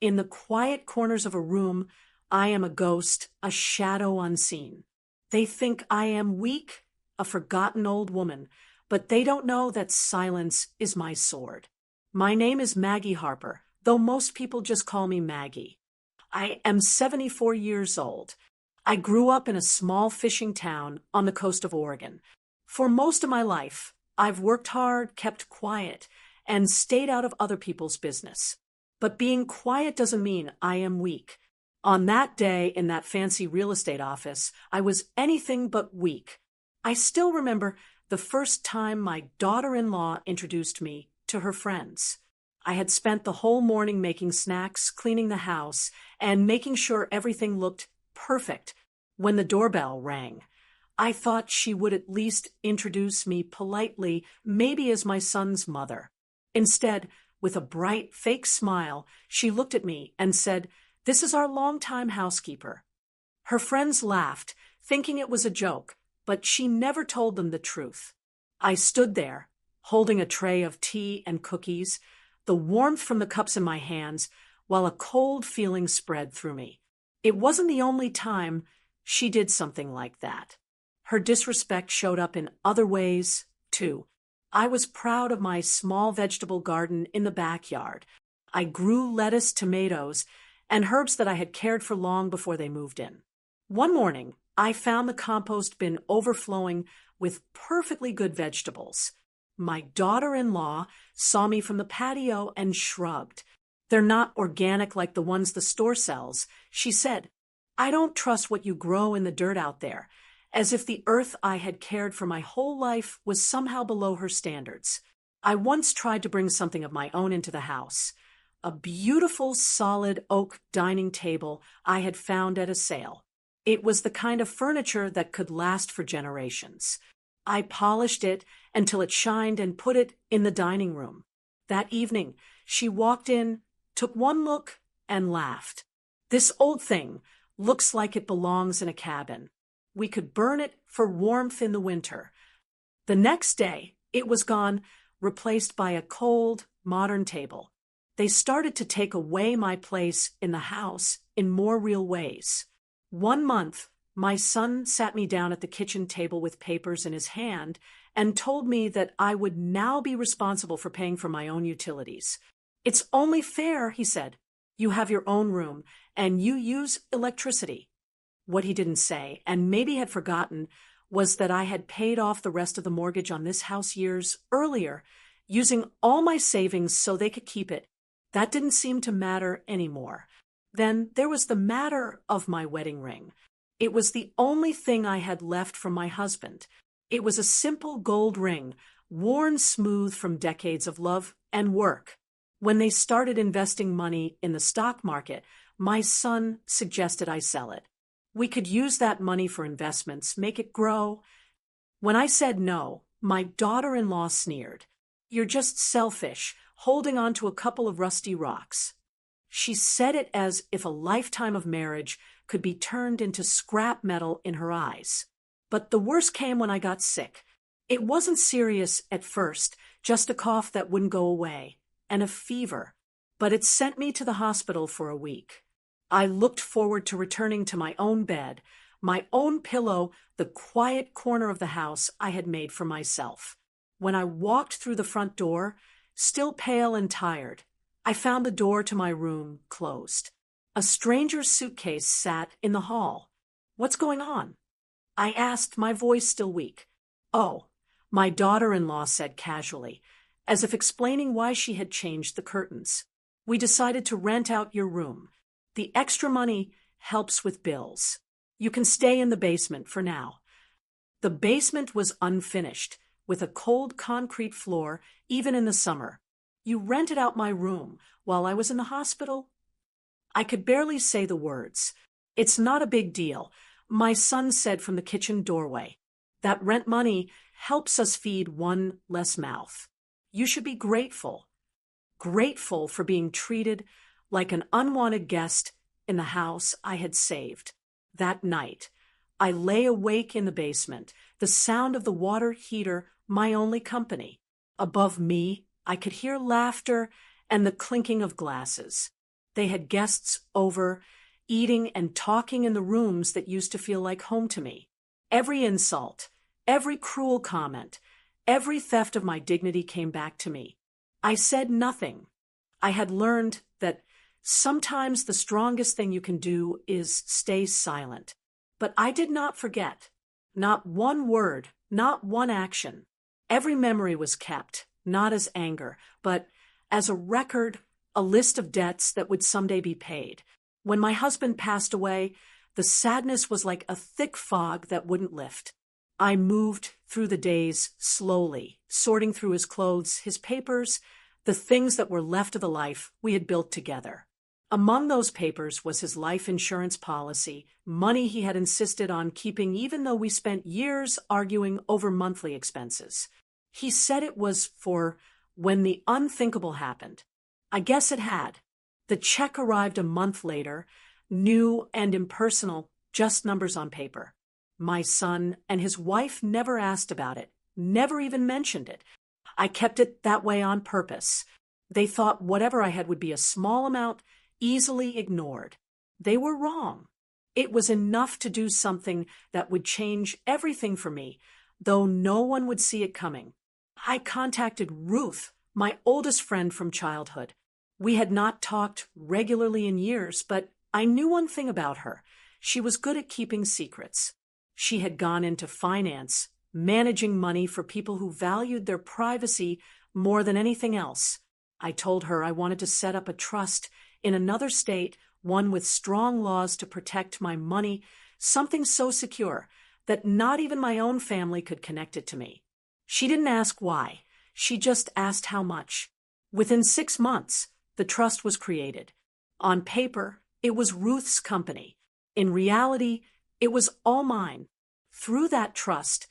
In the quiet corners of a room, I am a ghost, a shadow unseen. They think I am weak, a forgotten old woman, but they don't know that silence is my sword. My name is Maggie Harper, though most people just call me Maggie. I am 74 years old. I grew up in a small fishing town on the coast of Oregon. For most of my life, I've worked hard, kept quiet, and stayed out of other people's business. But being quiet doesn't mean I am weak. On that day in that fancy real estate office, I was anything but weak. I still remember the first time my daughter-in-law introduced me to her friends. I had spent the whole morning making snacks, cleaning the house, and making sure everything looked perfect when the doorbell rang. I thought she would at least introduce me politely, maybe as my son's mother. Instead, with a bright, fake smile, she looked at me and said, "This is our longtime housekeeper." Her friends laughed, thinking it was a joke, but she never told them the truth. I stood there, holding a tray of tea and cookies, the warmth from the cups in my hands, while a cold feeling spread through me. It wasn't the only time she did something like that. Her disrespect showed up in other ways, too. I was proud of my small vegetable garden in the backyard. I grew lettuce, tomatoes, and herbs that I had cared for long before they moved in. One morning, I found the compost bin overflowing with perfectly good vegetables. My daughter-in-law saw me from the patio and shrugged. "They're not organic like the ones the store sells," she said. "I don't trust what you grow in the dirt out there," as if the earth I had cared for my whole life was somehow below her standards. I once tried to bring something of my own into the house. A beautiful solid oak dining table I had found at a sale. It was the kind of furniture that could last for generations. I polished it until it shined and put it in the dining room. That evening, she walked in, took one look, and laughed. "This old thing looks like it belongs in a cabin. We could burn it for warmth in the winter." The next day, it was gone, replaced by a cold, modern table. They started to take away my place in the house in more real ways. One month, my son sat me down at the kitchen table with papers in his hand and told me that I would now be responsible for paying for my own utilities. "It's only fair," he said. "You have your own room, and you use electricity." What he didn't say, and maybe had forgotten, was that I had paid off the rest of the mortgage on this house years earlier, using all my savings so they could keep it. That didn't seem to matter anymore. Then there was the matter of my wedding ring. It was the only thing I had left from my husband. It was a simple gold ring, worn smooth from decades of love and work. When they started investing money in the stock market, my son suggested I sell it. We could use that money for investments, make it grow. When I said no, my daughter-in-law sneered. "You're just selfish, holding on to a couple of rusty rocks." She said it as if a lifetime of marriage could be turned into scrap metal in her eyes. But the worst came when I got sick. It wasn't serious at first, just a cough that wouldn't go away, and a fever. But it sent me to the hospital for a week. I looked forward to returning to my own bed, my own pillow, the quiet corner of the house I had made for myself. When I walked through the front door, still pale and tired, I found the door to my room closed. A stranger's suitcase sat in the hall. "What's going on?" I asked, my voice still weak. "Oh," my daughter-in-law said casually, as if explaining why she had changed the curtains. "We decided to rent out your room. The extra money helps with bills. You can stay in the basement for now." The basement was unfinished, with a cold concrete floor, even in the summer. "You rented out my room while I was in the hospital?" I could barely say the words. "It's not a big deal," my son said from the kitchen doorway. "That rent money helps us feed one less mouth. You should be grateful. Grateful for being treated like an unwanted guest in the house I had saved." That night, I lay awake in the basement, the sound of the water heater my only company. Above me, I could hear laughter and the clinking of glasses. They had guests over, eating and talking in the rooms that used to feel like home to me. Every insult, every cruel comment, every theft of my dignity came back to me. I said nothing. I had learned that sometimes the strongest thing you can do is stay silent. But I did not forget. Not one word, not one action. Every memory was kept, not as anger, but as a record, a list of debts that would someday be paid. When my husband passed away, the sadness was like a thick fog that wouldn't lift. I moved through the days slowly, sorting through his clothes, his papers, the things that were left of the life we had built together. Among those papers was his life insurance policy, money he had insisted on keeping even though we spent years arguing over monthly expenses. He said it was for when the unthinkable happened. I guess it had. The check arrived a month later, new and impersonal, just numbers on paper. My son and his wife never asked about it, never even mentioned it. I kept it that way on purpose. They thought whatever I had would be a small amount, easily ignored. They were wrong. It was enough to do something that would change everything for me, though no one would see it coming. I contacted Ruth, my oldest friend from childhood. We had not talked regularly in years, but I knew one thing about her. She was good at keeping secrets. She had gone into finance, managing money for people who valued their privacy more than anything else. I told her I wanted to set up a trust in another state, one with strong laws to protect my money, something so secure that not even my own family could connect it to me. She didn't ask why. She just asked how much. Within 6 months, the trust was created. On paper, it was Ruth's company. In reality, it was all mine. Through that trust,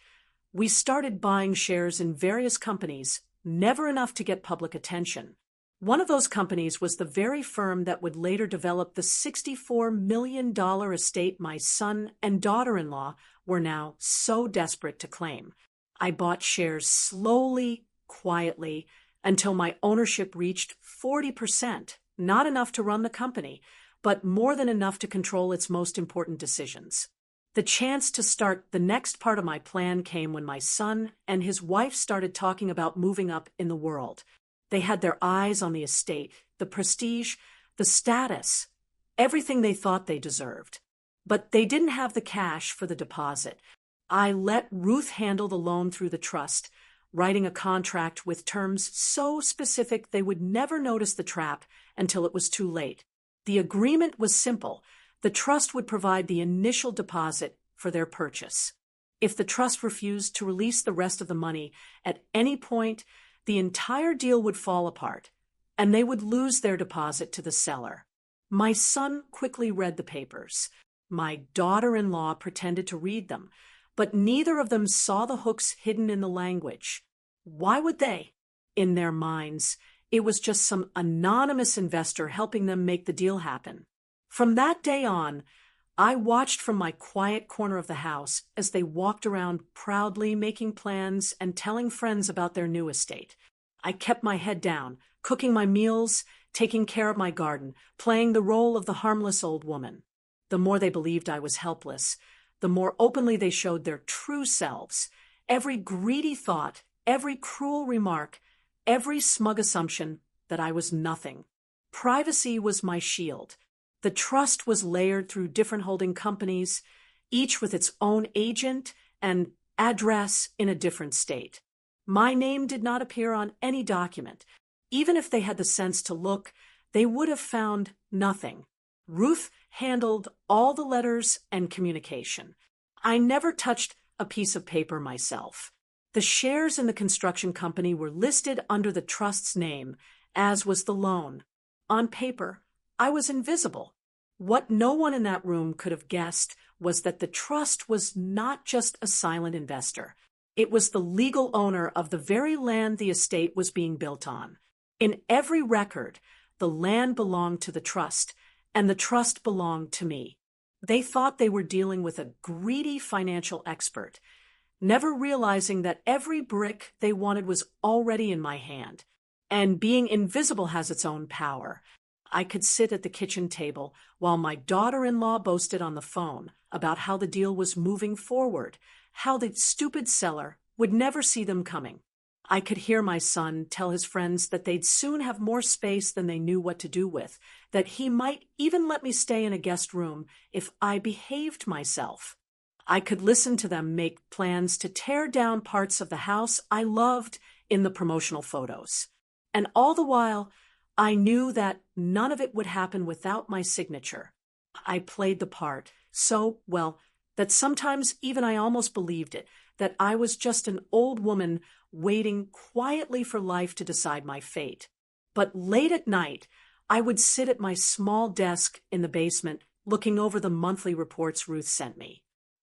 we started buying shares in various companies, never enough to get public attention. One of those companies was the very firm that would later develop the $64 million estate my son and daughter-in-law were now so desperate to claim. I bought shares slowly, quietly, until my ownership reached 40%, not enough to run the company, but more than enough to control its most important decisions. The chance to start the next part of my plan came when my son and his wife started talking about moving up in the world. They had their eyes on the estate, the prestige, the status, everything they thought they deserved. But they didn't have the cash for the deposit. I let Ruth handle the loan through the trust, writing a contract with terms so specific they would never notice the trap until it was too late. The agreement was simple. The trust would provide the initial deposit for their purchase. If the trust refused to release the rest of the money at any point, the entire deal would fall apart, and they would lose their deposit to the seller. My son quickly read the papers. My daughter-in-law pretended to read them, but neither of them saw the hooks hidden in the language. Why would they? In their minds, it was just some anonymous investor helping them make the deal happen. From that day on, I watched from my quiet corner of the house as they walked around proudly making plans and telling friends about their new estate. I kept my head down, cooking my meals, taking care of my garden, playing the role of the harmless old woman. The more they believed I was helpless, the more openly they showed their true selves. Every greedy thought, every cruel remark, every smug assumption that I was nothing. Privacy was my shield. The trust was layered through different holding companies, each with its own agent and address in a different state. My name did not appear on any document. Even if they had the sense to look, they would have found nothing. Ruth handled all the letters and communication. I never touched a piece of paper myself. The shares in the construction company were listed under the trust's name, as was the loan. On paper, I was invisible. What no one in that room could have guessed was that the trust was not just a silent investor. It was the legal owner of the very land the estate was being built on. In every record, the land belonged to the trust, and the trust belonged to me. They thought they were dealing with a greedy financial expert, never realizing that every brick they wanted was already in my hand. And being invisible has its own power. I could sit at the kitchen table while my daughter-in-law boasted on the phone about how the deal was moving forward, how the stupid seller would never see them coming. I could hear my son tell his friends that they'd soon have more space than they knew what to do with, that he might even let me stay in a guest room if I behaved myself. I could listen to them make plans to tear down parts of the house I loved in the promotional photos. And all the while, I knew that none of it would happen without my signature. I played the part so well that sometimes even I almost believed it, that I was just an old woman waiting quietly for life to decide my fate. But late at night, I would sit at my small desk in the basement looking over the monthly reports Ruth sent me.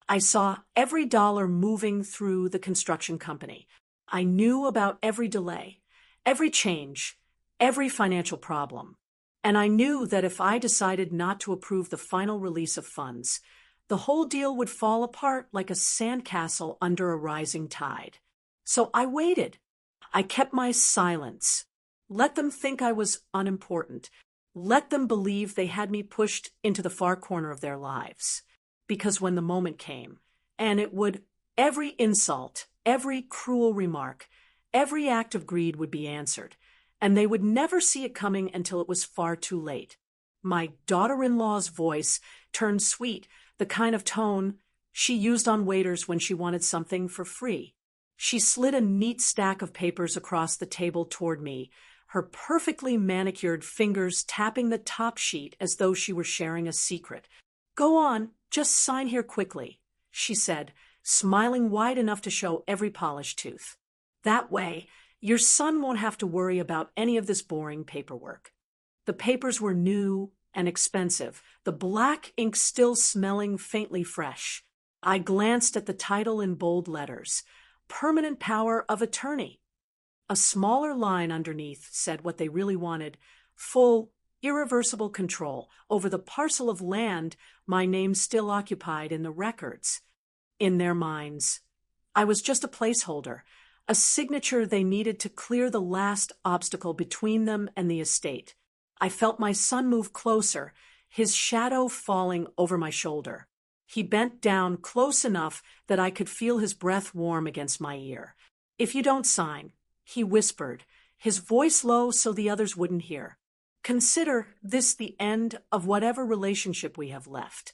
I saw every dollar moving through the construction company. I knew about every delay, every change, every financial problem. And I knew that if I decided not to approve the final release of funds, the whole deal would fall apart like a sandcastle under a rising tide. So I waited. I kept my silence. Let them think I was unimportant. Let them believe they had me pushed into the far corner of their lives. Because when the moment came, and it would, every insult, every cruel remark, every act of greed would be answered, and they would never see it coming until it was far too late. My daughter-in-law's voice turned sweet, the kind of tone she used on waiters when she wanted something for free. She slid a neat stack of papers across the table toward me, her perfectly manicured fingers tapping the top sheet as though she were sharing a secret. "Go on, just sign here quickly," she said, smiling wide enough to show every polished tooth. "That way, your son won't have to worry about any of this boring paperwork." The papers were new and expensive, the black ink still smelling faintly fresh. I glanced at the title in bold letters, "Permanent Power of Attorney." A smaller line underneath said what they really wanted: full, irreversible control over the parcel of land my name still occupied in the records. In their minds, I was just a placeholder, a signature they needed to clear the last obstacle between them and the estate. I felt my son move closer, his shadow falling over my shoulder. He bent down close enough that I could feel his breath warm against my ear. "If you don't sign," he whispered, his voice low so the others wouldn't hear, "consider this the end of whatever relationship we have left."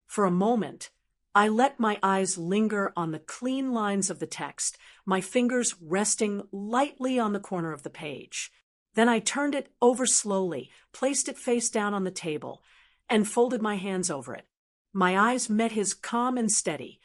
For a moment, I let my eyes linger on the clean lines of the text, my fingers resting lightly on the corner of the page. Then I turned it over slowly, placed it face down on the table, and folded my hands over it. My eyes met his calm and steady.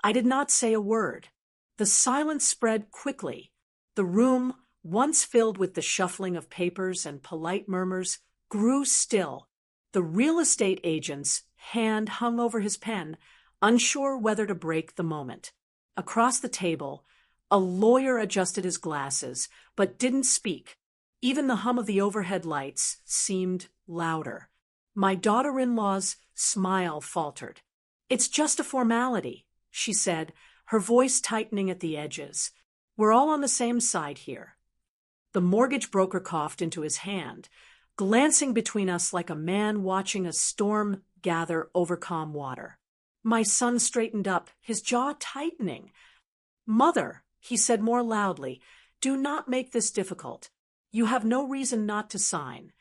I did not say a word. The silence spread quickly. The room, once filled with the shuffling of papers and polite murmurs, grew still. The real estate agent's hand hung over his pen, unsure whether to break the moment. Across the table, a lawyer adjusted his glasses, but didn't speak. Even the hum of the overhead lights seemed louder. My daughter-in-law's smile faltered. "It's just a formality," she said, her voice tightening at the edges. "We're all on the same side here." The mortgage broker coughed into his hand, glancing between us like a man watching a storm gather over calm water. My son straightened up, his jaw tightening. "Mother," he said more loudly, "do not make this difficult. You have no reason not to sign."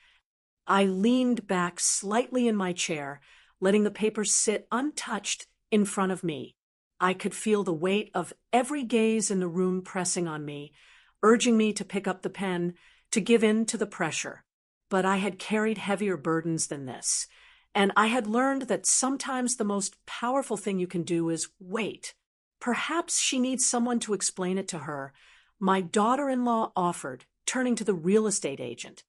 I leaned back slightly in my chair, letting the papers sit untouched in front of me. I could feel the weight of every gaze in the room pressing on me, urging me to pick up the pen, to give in to the pressure. But I had carried heavier burdens than this, and I had learned that sometimes the most powerful thing you can do is wait. Perhaps she needs someone to explain it to her. My daughter-in-law offered, turning to the real estate agent.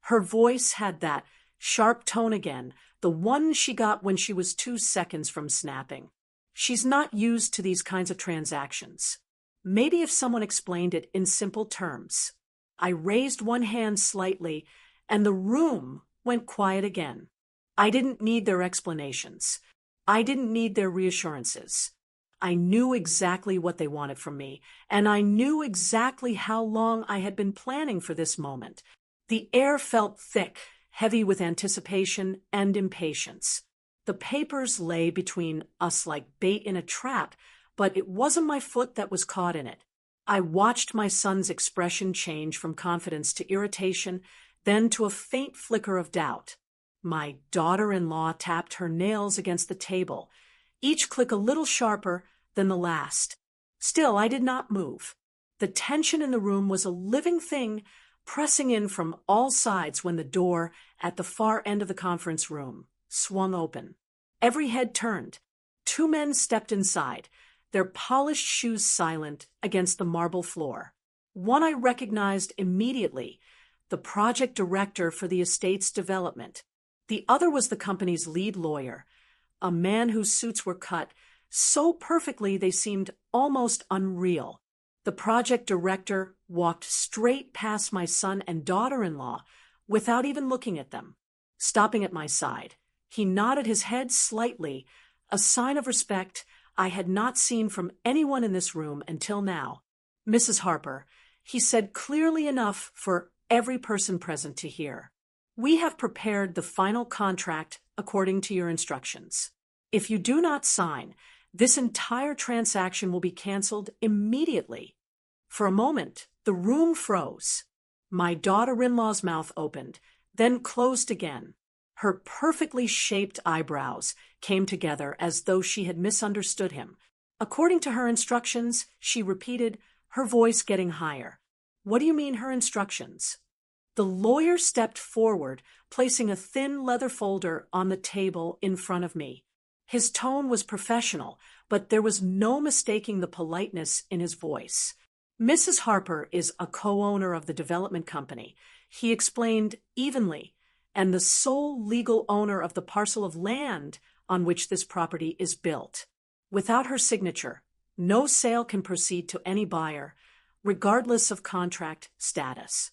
Her voice had that sharp tone again, the one she got when she was 2 seconds from snapping. "She's not used to these kinds of transactions. Maybe if someone explained it in simple terms." I raised one hand slightly, and the room went quiet again. I didn't need their explanations. I didn't need their reassurances. I knew exactly what they wanted from me, and I knew exactly how long I had been planning for this moment. The air felt thick, heavy with anticipation and impatience. The papers lay between us like bait in a trap, but it wasn't my foot that was caught in it. I watched my son's expression change from confidence to irritation, then to a faint flicker of doubt. My daughter-in-law tapped her nails against the table, each click a little sharper than the last. Still, I did not move. The tension in the room was a living thing, pressing in from all sides when the door at the far end of the conference room swung open. Every head turned. Two men stepped inside, their polished shoes silent against the marble floor. One I recognized immediately, the project director for the estate's development. The other was the company's lead lawyer, a man whose suits were cut so perfectly they seemed almost unreal. The project director walked straight past my son and daughter-in-law without even looking at them. Stopping at my side, he nodded his head slightly, a sign of respect I had not seen from anyone in this room until now. "Mrs. Harper," he said clearly enough for every person present to hear, "we have prepared the final contract according to your instructions. If you do not sign, this entire transaction will be canceled immediately." For a moment, the room froze. My daughter-in-law's mouth opened, then closed again. Her perfectly shaped eyebrows came together as though she had misunderstood him. According to her instructions, she repeated, her voice getting higher. "What do you mean, her instructions?" The lawyer stepped forward, placing a thin leather folder on the table in front of me. His tone was professional, but there was no mistaking the politeness in his voice. "Mrs. Harper is a co-owner of the development company," he explained evenly, "and the sole legal owner of the parcel of land on which this property is built. Without her signature, no sale can proceed to any buyer, regardless of contract status."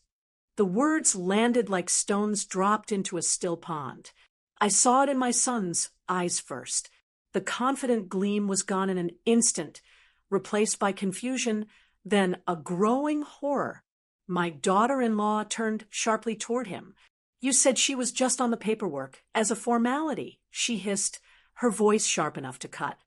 The words landed like stones dropped into a still pond. I saw it in my son's eyes first. The confident gleam was gone in an instant, replaced by confusion, then a growing horror. My daughter-in-law turned sharply toward him. "You said she was just on the paperwork, as a formality," she hissed, her voice sharp enough to cut.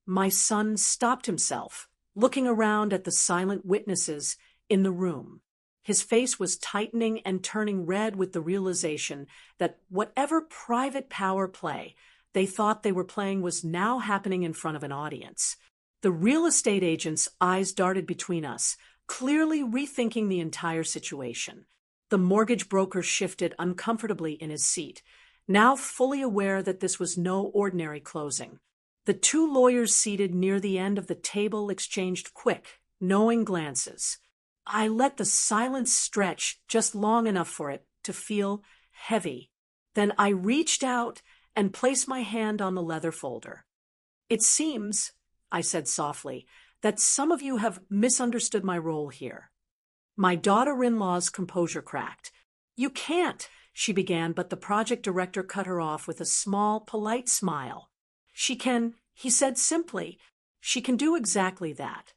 My son stopped himself, looking around at the silent witnesses in the room. His face was tightening and turning red with the realization that whatever private power play they thought they were playing was now happening in front of an audience. The real estate agent's eyes darted between us, clearly rethinking the entire situation. The mortgage broker shifted uncomfortably in his seat, now fully aware that this was no ordinary closing. The two lawyers seated near the end of the table exchanged quick, knowing glances. I let the silence stretch just long enough for it to feel heavy. Then I reached out and placed my hand on the leather folder. "It seems," I said softly, "that some of you have misunderstood my role here." My daughter-in-law's composure cracked. "You can't," she began, but the project director cut her off with a small, polite smile. "She can," he said simply, "she can do exactly that."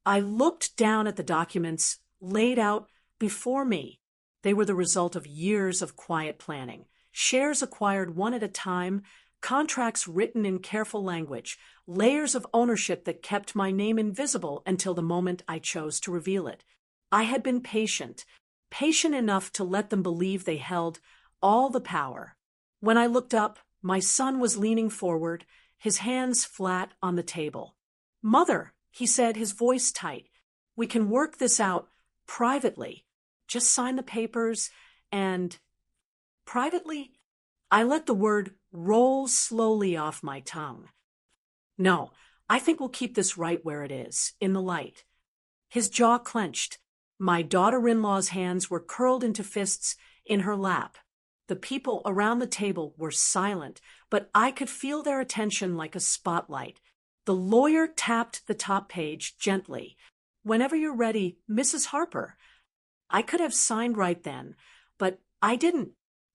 I looked down at the documents laid out before me. They were the result of years of quiet planning, shares acquired one at a time, contracts written in careful language, layers of ownership that kept my name invisible until the moment I chose to reveal it. I had been patient enough to let them believe they held all the power. When I looked up, my son was leaning forward, his hands flat on the table. "Mother," he said, his voice tight, "we can work this out privately. Just sign the papers and—" "Privately?" I let the word roll slowly off my tongue. "No, I think we'll keep this right where it is, in the light." His jaw clenched. My daughter-in-law's hands were curled into fists in her lap. The people around the table were silent, but I could feel their attention like a spotlight. The lawyer tapped the top page gently. "Whenever you're ready, Mrs. Harper." I could have signed right then, but I didn't.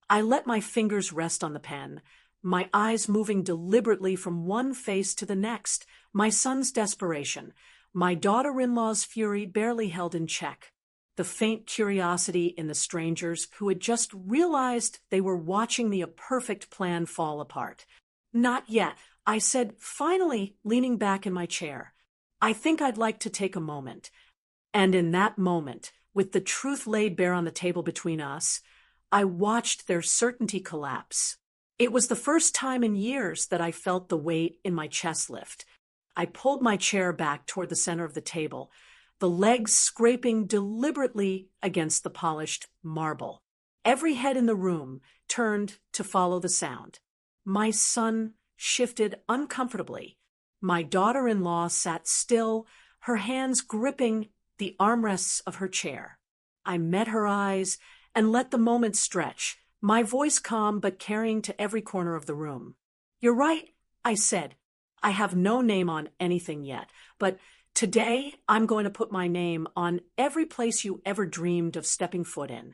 I let my fingers rest on the pen, my eyes moving deliberately from one face to the next, my son's desperation, my daughter-in-law's fury barely held in check. the faint curiosity in the strangers who had just realized they were watching the perfect plan fall apart. "Not yet," I said, finally leaning back in my chair. "I think I'd like to take a moment." And in that moment, with the truth laid bare on the table between us, I watched their certainty collapse. It was the first time in years that I felt the weight in my chest lift. I pulled my chair back toward the center of the table, the legs scraping deliberately against the polished marble. Every head in the room turned to follow the sound. My son shifted uncomfortably. My daughter-in-law sat still, her hands gripping the armrests of her chair. I met her eyes and let the moment stretch, my voice calm but carrying to every corner of the room. "You're right," I said. "I have no name on anything yet, but today I'm going to put my name on every place you ever dreamed of stepping foot in."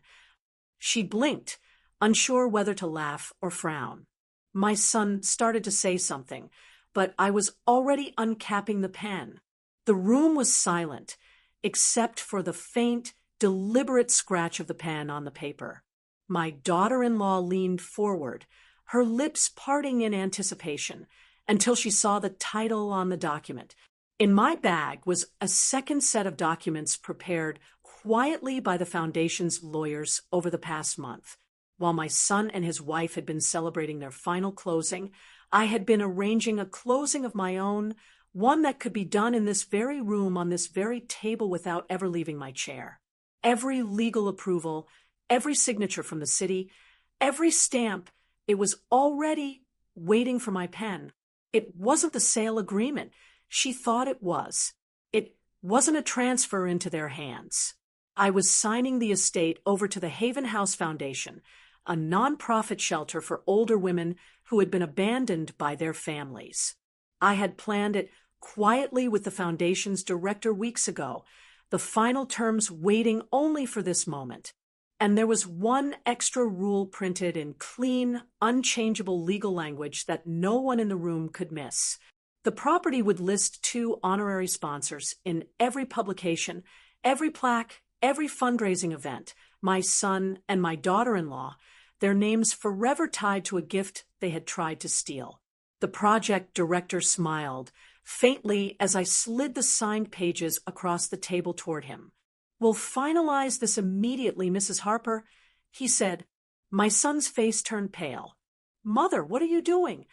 She blinked, unsure whether to laugh or frown. My son started to say something, but I was already uncapping the pen. The room was silent, except for the faint, deliberate scratch of the pen on the paper. My daughter-in-law leaned forward, her lips parting in anticipation, until she saw the title on the document. In my bag was a second set of documents prepared quietly by the foundation's lawyers over the past month. While my son and his wife had been celebrating their final closing, I had been arranging a closing of my own, one that could be done in this very room on this very table without ever leaving my chair. Every legal approval, every signature from the city, every stamp, it was already waiting for my pen. It wasn't the sale agreement. She thought it was. It wasn't a transfer into their hands. I was signing the estate over to the Haven House Foundation, a nonprofit shelter for older women who had been abandoned by their families. I had planned it quietly with the foundation's director weeks ago, the final terms waiting only for this moment. And there was one extra rule printed in clean, unchangeable legal language that no one in the room could miss. The property would list 2 honorary sponsors in every publication, every plaque, every fundraising event, my son and my daughter-in-law, their names forever tied to a gift they had tried to steal. The project director smiled, faintly as I slid the signed pages across the table toward him. "We'll finalize this immediately, Mrs. Harper," he said. My son's face turned pale. "Mother, what are you doing?"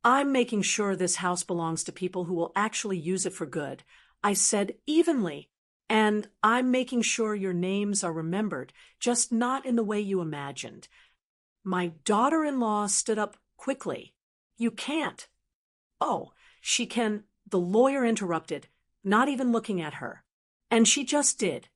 "I'm making sure this house belongs to people who will actually use it for good," I said evenly. "And I'm making sure your names are remembered, just not in the way you imagined." My daughter-in-law stood up quickly. "You can't." "Oh, she can," the lawyer interrupted, not even looking at her. And she just did.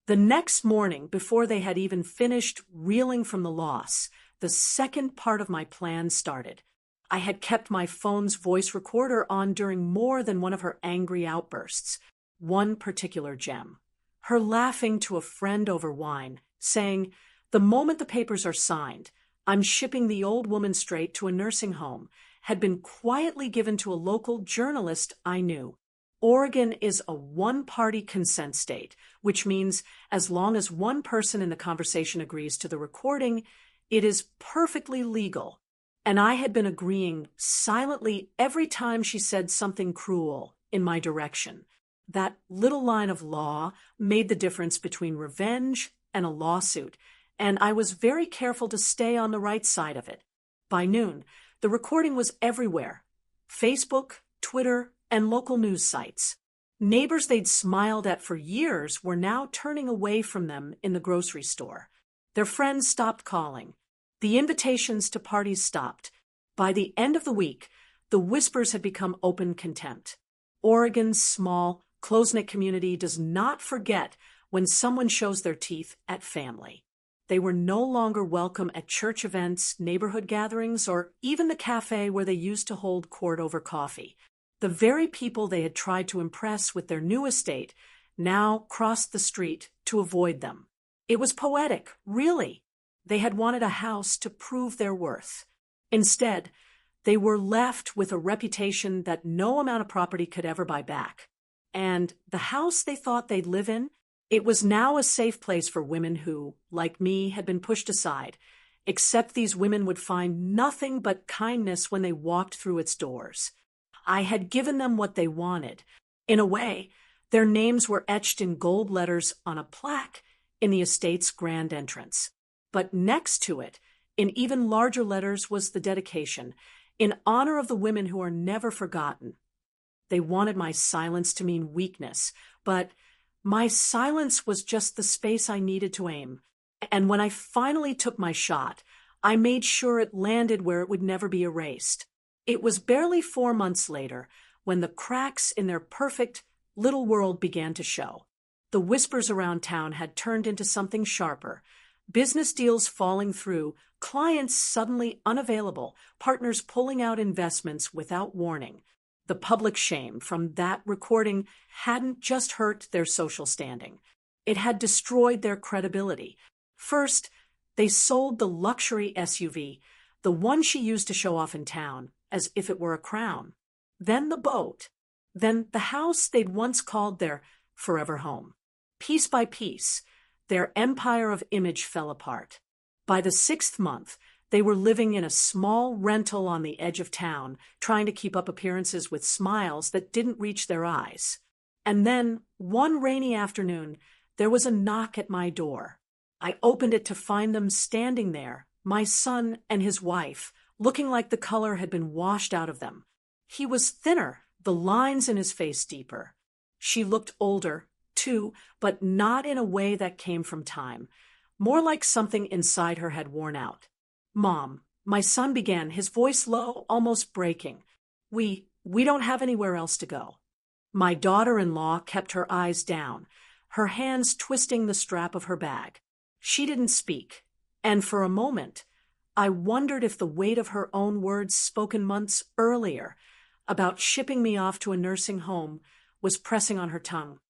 The next morning, before they had even finished reeling from the loss, the second part of my plan started. I had kept my phone's voice recorder on during more than one of her angry outbursts. One particular gem. Her laughing to a friend over wine, saying, "The moment the papers are signed, I'm shipping the old woman straight to a nursing home," had been quietly given to a local journalist I knew. Oregon is a one-party consent state, which means as long as one person in the conversation agrees to the recording, it is perfectly legal. And I had been agreeing silently every time she said something cruel in my direction. That little line of law made the difference between revenge and a lawsuit, and I was very careful to stay on the right side of it. By noon, the recording was everywhere. Facebook, Twitter, and local news sites. Neighbors they'd smiled at for years were now turning away from them in the grocery store. Their friends stopped calling. The invitations to parties stopped. By the end of the week, the whispers had become open contempt. Oregon's small, close-knit community does not forget when someone shows their teeth at family. They were no longer welcome at church events, neighborhood gatherings, or even the cafe where they used to hold court over coffee. The very people they had tried to impress with their new estate now crossed the street to avoid them. It was poetic, really. They had wanted a house to prove their worth. Instead, they were left with a reputation that no amount of property could ever buy back. And the house they thought they'd live in It was now a safe place for women who, like me, had been pushed aside, except these women would find nothing but kindness when they walked through its doors. I had given them what they wanted. In a way, their names were etched in gold letters on a plaque in the estate's grand entrance. But next to it, in even larger letters, was the dedication, in honor of the women who are never forgotten. They wanted my silence to mean weakness, but my silence was just the space I needed to aim. And when I finally took my shot, I made sure it landed where it would never be erased. It was barely 4 months later when the cracks in their perfect little world began to show. The whispers around town had turned into something sharper. Business deals falling through, clients suddenly unavailable, partners pulling out investments without warning. The public shame from that recording hadn't just hurt their social standing. It had destroyed their credibility. First, they sold the luxury SUV, the one she used to show off in town, as if it were a crown. Then the boat. Then the house they'd once called their forever home. Piece by piece, their empire of image fell apart. By the 6th month, they were living in a small rental on the edge of town, trying to keep up appearances with smiles that didn't reach their eyes. And then, one rainy afternoon, there was a knock at my door. I opened it to find them standing there, my son and his wife, looking like the color had been washed out of them. He was thinner, the lines in his face deeper. She looked older, too, but not in a way that came from time. More like something inside her had worn out. "Mom," my son began, his voice low, almost breaking. We don't have anywhere else to go." My daughter-in-law kept her eyes down, her hands twisting the strap of her bag. She didn't speak, and for a moment, I wondered if the weight of her own words spoken months earlier about shipping me off to a nursing home was pressing on her tongue.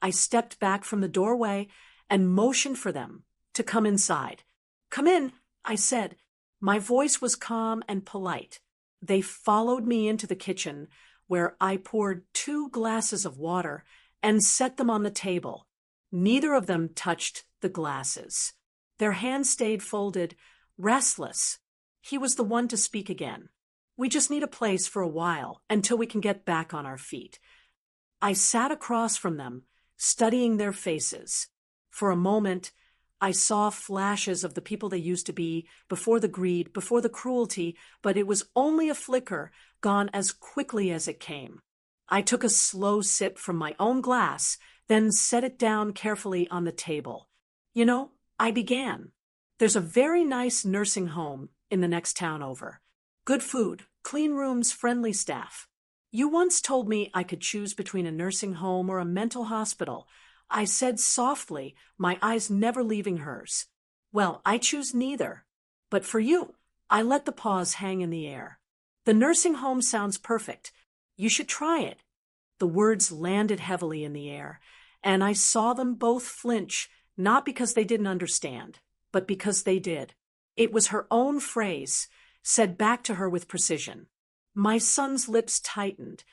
I stepped back from the doorway and motioned for them to come inside. "Come in," I said. My voice was calm and polite. They followed me into the kitchen, where I poured 2 glasses of water and set them on the table. Neither of them touched the glasses. Their hands stayed folded, restless. He was the one to speak again. "We just need a place for a while, until we can get back on our feet." I sat across from them, studying their faces. For a moment, I saw flashes of the people they used to be, before the greed, before the cruelty, but it was only a flicker, gone as quickly as it came. I took a slow sip from my own glass, then set it down carefully on the table. "You know," I began, "there's a very nice nursing home in the next town over. Good food, clean rooms, friendly staff. You once told me I could choose between a nursing home or a mental hospital." I said softly, my eyes never leaving hers. "Well, I choose neither. But for you," I let the pause hang in the air. "The nursing home sounds perfect. You should try it." The words landed heavily in the air, and I saw them both flinch, not because they didn't understand, but because they did. It was her own phrase, said back to her with precision. My son's lips tightened.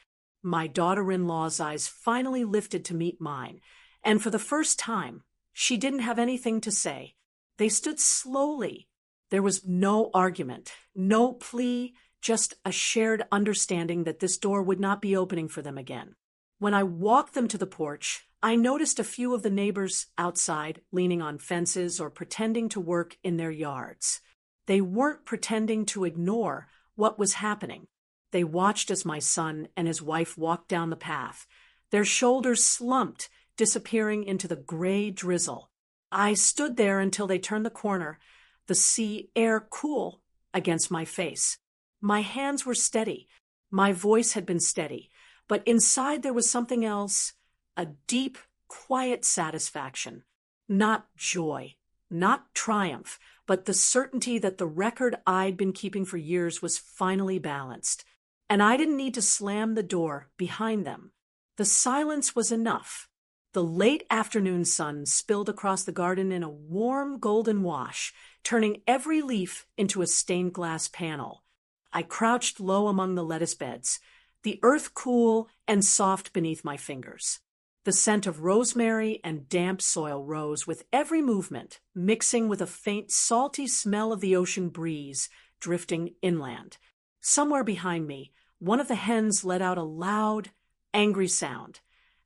My daughter-in-law's eyes finally lifted to meet mine. And for the first time, she didn't have anything to say. They stood slowly. There was no argument, no plea, just a shared understanding that this door would not be opening for them again. When I walked them to the porch, I noticed a few of the neighbors outside, leaning on fences or pretending to work in their yards. They weren't pretending to ignore what was happening. They watched as my son and his wife walked down the path, their shoulders slumped, disappearing into the gray drizzle. I stood there until they turned the corner, the sea air cool against my face. My hands were steady. My voice had been steady. But inside there was something else, a deep, quiet satisfaction. Not joy, not triumph, but the certainty that the record I'd been keeping for years was finally balanced. And I didn't need to slam the door behind them. The silence was enough. The late afternoon sun spilled across the garden in a warm golden wash, turning every leaf into a stained glass panel. I crouched low among the lettuce beds, the earth cool and soft beneath my fingers. The scent of rosemary and damp soil rose with every movement, mixing with a faint, salty smell of the ocean breeze drifting inland. Somewhere behind me, one of the hens let out a loud, angry sound,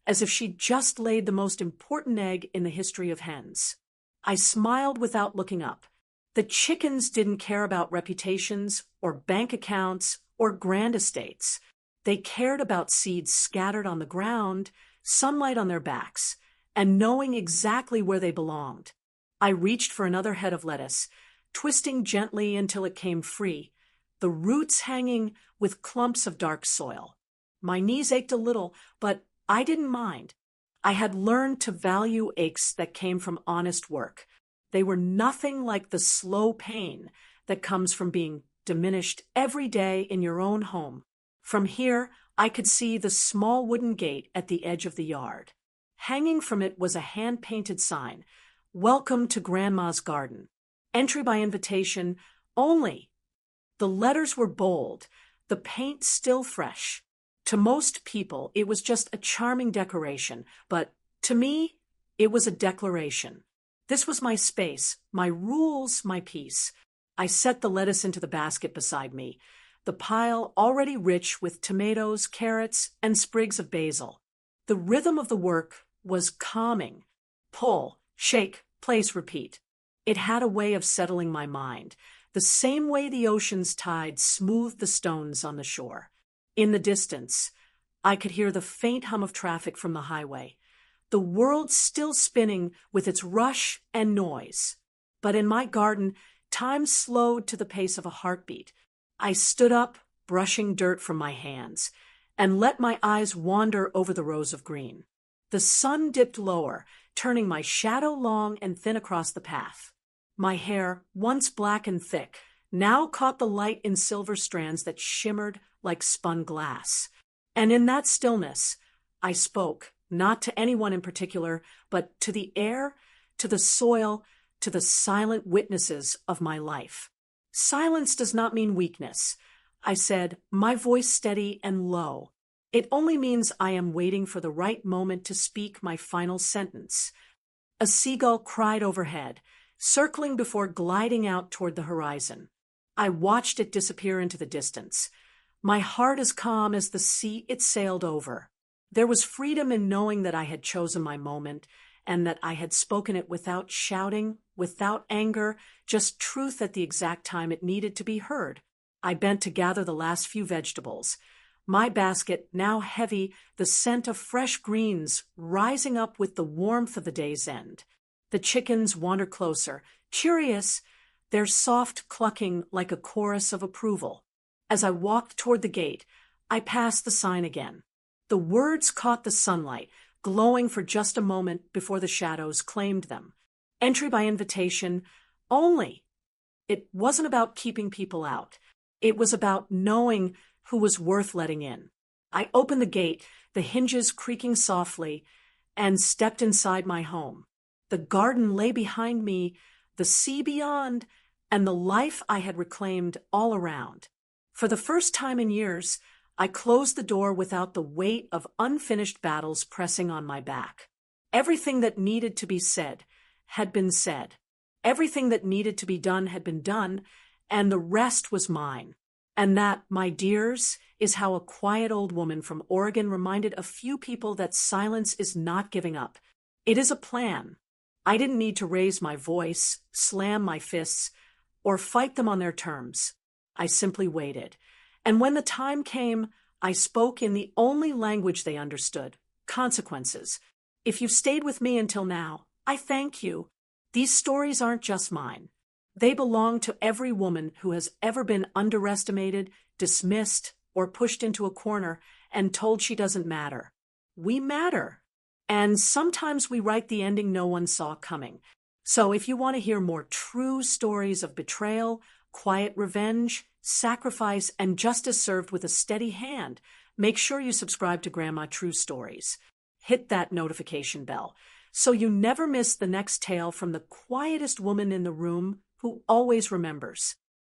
as if she'd just laid the most important egg in the history of hens. I smiled without looking up. The chickens didn't care about reputations or bank accounts or grand estates. They cared about seeds scattered on the ground, sunlight on their backs, and knowing exactly where they belonged. I reached for another head of lettuce, twisting gently until it came free, the roots hanging with clumps of dark soil. My knees ached a little, but I didn't mind. I had learned to value aches that came from honest work. They were nothing like the slow pain that comes from being diminished every day in your own home. From here, I could see the small wooden gate at the edge of the yard. Hanging from it was a hand-painted sign, "Welcome to Grandma's Garden. Entry by invitation only." The letters were bold, the paint still fresh. To most people, it was just a charming decoration, but to me, it was a declaration. This was my space, my rules, my peace. I set the lettuce into the basket beside me, the pile already rich with tomatoes, carrots, and sprigs of basil. The rhythm of the work was calming. Pull, shake, place, repeat. It had a way of settling my mind, the same way the ocean's tide smoothed the stones on the shore. In the distance, I could hear the faint hum of traffic from the highway, the world still spinning with its rush and noise. But in my garden, time slowed to the pace of a heartbeat. I stood up, brushing dirt from my hands, and let my eyes wander over the rows of green. The sun dipped lower, turning my shadow long and thin across the path. My hair, once black and thick, now caught the light in silver strands that shimmered like spun glass. And in that stillness, I spoke, not to anyone in particular, but to the air, to the soil, to the silent witnesses of my life. Silence does not mean weakness, I said, my voice steady and low. It only means I am waiting for the right moment to speak my final sentence. A seagull cried overhead, circling before gliding out toward the horizon. I watched it disappear into the distance, my heart as calm as the sea it sailed over. There was freedom in knowing that I had chosen my moment and that I had spoken it without shouting, without anger, just truth at the exact time it needed to be heard. I bent to gather the last few vegetables, my basket now heavy, the scent of fresh greens rising up with the warmth of the day's end. The chickens wandered closer, curious, their soft clucking like a chorus of approval. As I walked toward the gate, I passed the sign again. The words caught the sunlight, glowing for just a moment before the shadows claimed them. Entry by invitation only. It wasn't about keeping people out. It was about knowing who was worth letting in. I opened the gate, the hinges creaking softly, and stepped inside my home. The garden lay behind me, the sea beyond, and the life I had reclaimed all around. For the first time in years, I closed the door without the weight of unfinished battles pressing on my back. Everything that needed to be said had been said. Everything that needed to be done had been done, and the rest was mine. And that, my dears, is how a quiet old woman from Oregon reminded a few people that silence is not giving up. It is a plan. I didn't need to raise my voice, slam my fists, or fight them on their terms. I simply waited. And when the time came, I spoke in the only language they understood, consequences. If you've stayed with me until now, I thank you. These stories aren't just mine. They belong to every woman who has ever been underestimated, dismissed, or pushed into a corner and told she doesn't matter. We matter. And sometimes we write the ending no one saw coming. So if you want to hear more true stories of betrayal, quiet revenge, sacrifice, and justice served with a steady hand, make sure you subscribe to Grandma True Stories. Hit that notification bell so you never miss the next tale from the quietest woman in the room who always remembers.